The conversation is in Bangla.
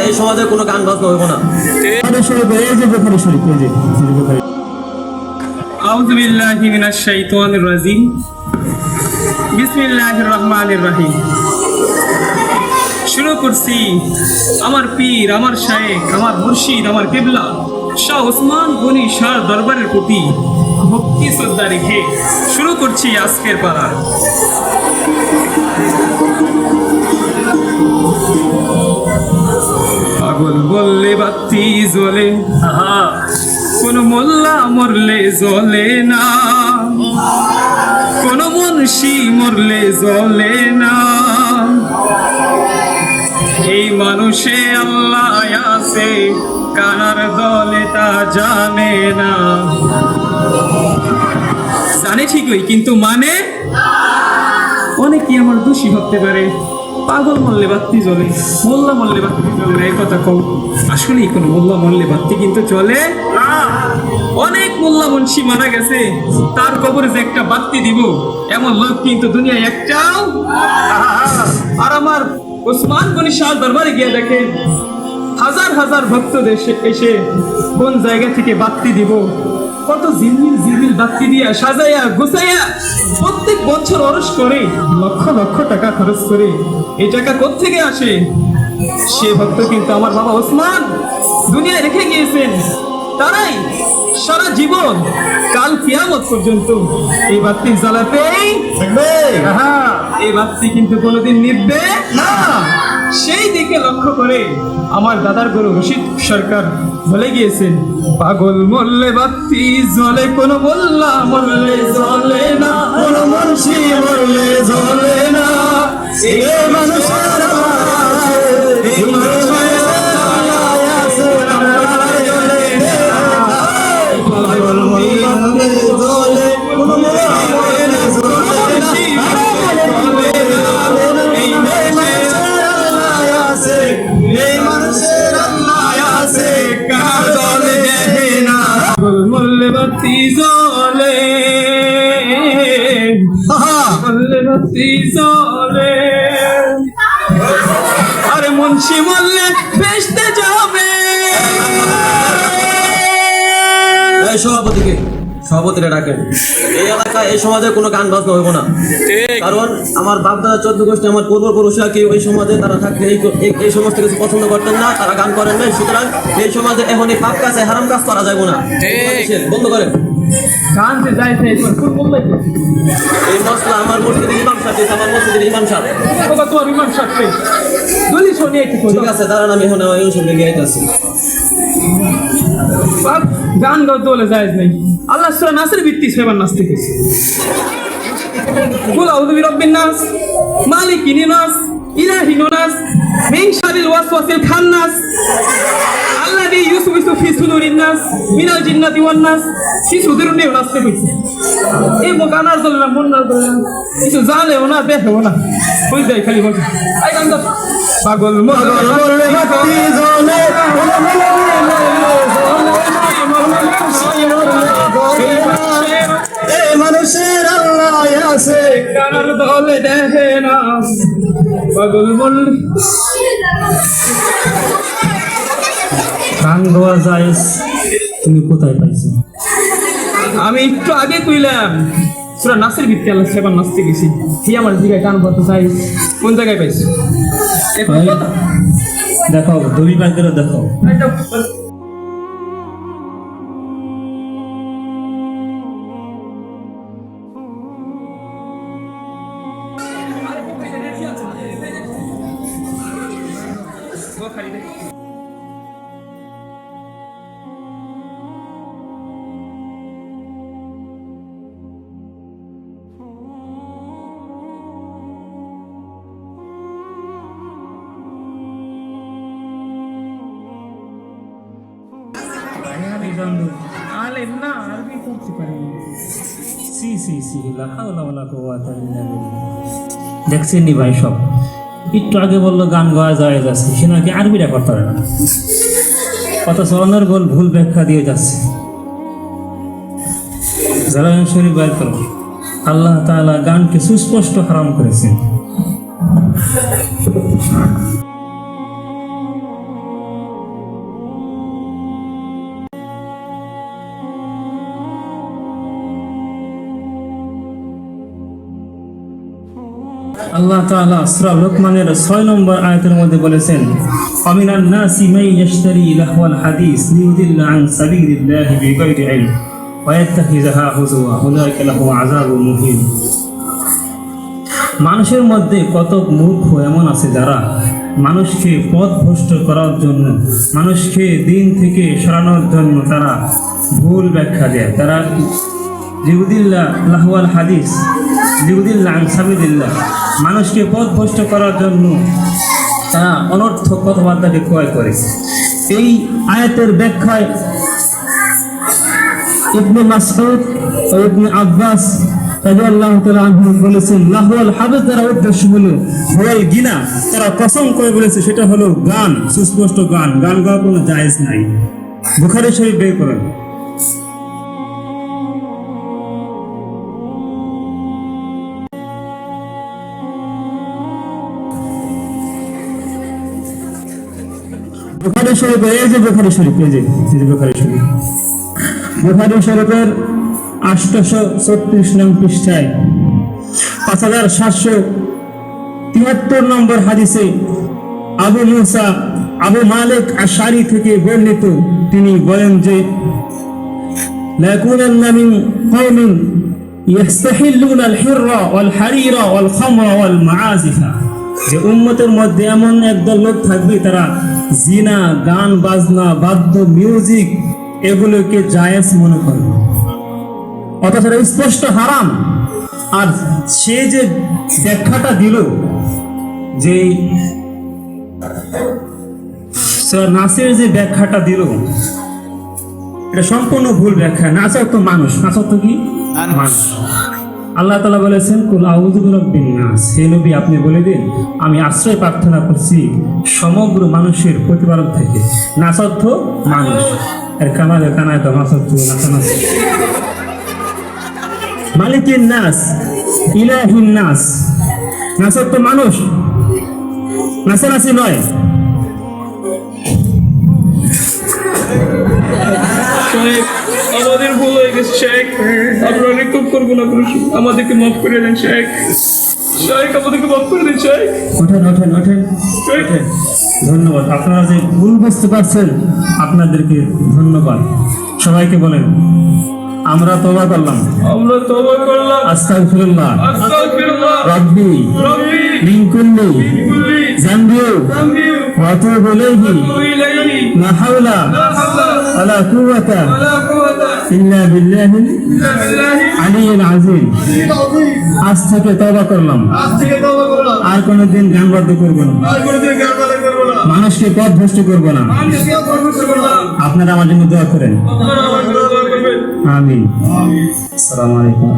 এই সমাজে কোনো গান বাজনা হইব না। আউযু বিল্লাহি মিনাশ শাইতানির রাজিম। বিসমিল্লাহির রহমানির রহিম। শুরু করছি আমার পীর, আমার শায়েখ, আমার মুর্শিদ, আমার কিবলা শাহ ওসমান গনি শাহ দরবারের প্রতি ভক্তি শ্রদ্ধা রেখে শুরু করছি আজকের পালা। পাগল বললে বাতি জ্বলে, কোন মোল্লা মরলে জ্বলে না, কোন মুন্সি মরলে জ্বলে না। এই মানুষে আল্লাহ আছে, কানার দলে তা জানে না। জানে ঠিকই, কিন্তু মানে অনেকে আমার দোষী ভাবতে পারে। পাগল মরলে বাতি জ্বলে, মোল্লা মরলে বাতি জ্বলে না, এই কথা কও। আসলে কোনো মোল্লা মরলে বাতি কিন্তু চলে। অনেক মোল্লা মুন্সি মারা গেছে, তার কবরে যে একটা বাতি দিব এমন লোক কিন্তু দুনিয়ায় একটাও। আর আমার ওসমান গনি শাহ দরবারে গিয়ে দেখেন হাজার হাজার ভক্ত এসে কোন জায়গা থেকে বাতি দিব, কত ঝিলমিল ঝিলমিল বাতি দিয়া সাজাইয়া গুছাইয়া প্রত্যেক বছর অরস করে লক্ষ লক্ষ টাকা খরচ করে। এই টাকা কোত্থেকে আসে? সে ভক্ত কিন্তু আমার বাবা ওসমান দুনিয়ায় রেখে গিয়েছেন। তারাই সারা জীবন কাল কিয়ামত পর্যন্ত এই বাতি জ্বালাতেই থাকবে। এই বাতি কিন্তু কোনোদিন নিভবে না। সেই দিকে লক্ষ্য করে আমার দাদার গুরু রশিদ সরকার বলে গিয়েছেন, পাগল মরলে বাতি জ্বলে, কোন মোল্লা মরলে জ্বলে না, কোন মুন্সি মরলে জ্বলে না। এই মানুষের মরলে বাতি জ্বলে, মরলে বাতি জ্বলে। আরে মুন্সি মরলে বেচতে যাবে। সভাপতিরা ডাকেন। এই এলাকায় এই সমাজে কোনো গান বাজনা হইব না, কারণ আমার বাপদাদা 14 গোষ্ঠী আমার পূর্বপুরুষরা কি ওই সমাজে তারা থাকতে এই সমস্ত কিছু পছন্দ করতেন না, তারা গান করেন নাই। সুতরাং এই সমাজে এখন এই পাপ কাজে হারাম কাজ করা যাবে না, বন্ধ করেন। গান যে যাইছে এই মশলা আমার মসজিদের ইমাম সাহেব, আমার মসজিদের ইমাম সাহেব, তোমার ইমাম সাহেব দলি শুনিয়ে ঠিক আছে, দাঁড়ান আমি এখন আমার ইউসুফ লেগে আইতাছি। গান গাও দলে যায় নাই। আল্লাহ সূরা নাসের ভিত্তি সেবার নাচতে গেছে। কুল আউযু বিরাব্বিন নাস, মালিকিন নাস, ইলাহিন নাস, মিন শারিল ওয়াসওয়াসিল খান্নাস, আল্লাযী ইউসওয়িসু ফি সুদুরিন নাস, মিনাল জিন্নাতি ওয়ান নাস। কিছু ধরনের নাচতে গেছে। এই গানার দল না, মন্নার দল না, কিছু জানেও না, দেখেও না, হই যায় খালি বসে। এই গান গাও। পাগল মরলে বাতি জ্বলে, এই মানুষের আল্লাহ আছে, কানার দলে দেখে না। পাগল বললে গান গাওয়া যায়, তুমি কোথায় পাইছো? আমি একটু আগে কইলাম সূরা নাসের ভিত্তি আল্লাহ সেবার নাচতে গেছি। কি আমার জায়গায় গান বলতে চাই, কোন জায়গায় পাইছো? দেখাও, দড়ি বাইরে দেখাও। আলেম না, আরবি পড়তে পারি। দেখছেন নি ভাই, সব একটু আগে বললো গান গাওয়া যায় যাচ্ছে, সে নাকি আরবিটা করতে পারে না, কত চলনের ভুল ব্যাখ্যা দিয়ে যাচ্ছে। জালাল শরীফ বাইর করো, আল্লাহ তাআলা গানকে সুস্পষ্ট হারাম করেছেন। আল্লাহ তাআলা সূরা লোকমানের 6 নম্বর আয়াতের মধ্যে বলেছেন, আমিনান নাসি মান ইয়াশতারি লাহওয়াল হাদিস লিউদিল্লা আন সাবিলিল্লাহি বিগাইরি ইলম ওয়া ইয়াত্তাখিযুহা হুজুওয়া উলাইকা লাহুম আযাবুন মুহিন। মানুষের মধ্যে কত মূর্খ এমন আছে যারা মানুষকে পথভ্রষ্ট করার জন্য, মানুষকে দিন থেকে সরানোর জন্য তারা ভুল ব্যাখ্যা দেয়। তারা লিউদিল্লা লাহওয়াল হাদিস লিউদিল্লা আন সাবিলিল্লাহ, মানুষকে পথভ্রষ্ট করার জন্য তারা অনর্থক কথাবার্তাকে ক্রয় করে। এই আয়াতের ব্যাখ্যায় ইবনে মাসউদ ও ইবনে আব্বাস রাদিয়াল্লাহু তাআলা আনহু বলেছেন, লাহওয়াল হাদিস তারা উদ্দেশ্য হলো হুয়াল গিনা, তারা কসম করে বলেছে সেটা হলো গান, সুস্পষ্ট গান। গান গাওয়া কোনো জায়েজ নাই। বুখারী শরীফ বের করেন। বুখারী শরীফ, এই যে বুখারী শরীফ, এই যে বুখারী শরীফ, বুখারী শরীফের 836 নং পৃষ্ঠায় 5773 নম্বর হাদিসে আবু মুসা আবু মালিক আশআরী থেকে বর্ণিত, তিনি বলেন যে লা ইয়াকুনান্না মিন কওমিন ইয়াস্তাহিল্লুনা আল হিররা ওয়াল হারিরা ওয়াল খামরা ওয়াল মাআজিফা, যে উম্মতের মধ্যে এমন একদল লোক থাকবে তারা জিনা, গান বাজনা, বাদ্য, মিউজিক এগুলোকে জায়েজ মনে করবে, অথচ এটা স্পষ্ট হারাম। আর সে যে ব্যাখ্যাটা দিল যে নাচের যে ব্যাখ্যাটা দিল এটা সম্পূর্ণ ভুল ব্যাখ্যা। নাচক তো মানুষ, নাচক তো কি মানুষ। আল্লাহ তাআলা বলেছেন, কুল আউযু বিরাব্বিন নাস, হে নবী আপনি বলে দিন আমি আশ্রয় প্রার্থনা করছি সমগ্র মানুষের প্রতিপালক থেকে। নাচ অর্থ মানুষ, আর কামালে কানায় তো নাচ অর্থ নাচানাচি। মালিকিন নাস, ইলাহিন নাস, নাচ অর্থ মানুষ, নাচানাচি নয়। আমাদের ভুল হয়ে গেছে শেখ, আমরা অনেক খুব করবো না, আমাদেরকে মাফ করে দেন শেখ, শেখ আমাদেরকে মাফ করে দেন শেখ। ওঠেন ওঠেন ওঠেন ওঠেন। ধন্যবাদ, আপনারা যে ভুল বুঝতে পারছেন আপনাদেরকে ধন্যবাদ। সবাইকে বলেন আমরা তওবা করলাম, আমরা তওবা করলাম, আস্তাগফিরুল্লাহ আস্তাগফিরুল্লাহ রাব্বি রাব্বি মিন কুল্লি কুল্লি যামবি যামবি ওয়া আতুবু ইলাইহি ইলাইহি লা হাওলা লা হাওলা ওয়ালা কুওয়াতা ওয়ালা কুওয়াতা ইল্লা বিল্লাহিল ইল্লা বিল্লাহি আলিয়্যিল আযীম। আযীম। আজ থেকে তওবা করলাম, আজ থেকে তওবা করলাম, আর কোনোদিন গান বাদ্য করব না, আর কোনোদিন গান বাজনা করব না, মানুষকে পথভ্রষ্ট করব না। মানুষকে পথভ্রষ্ট করব না। আপনারা আমার জন্য দোয়া করেন। আপনারা আমার জন্য দোয়া করবেন। আমিন। আসসালামু আলাইকুম।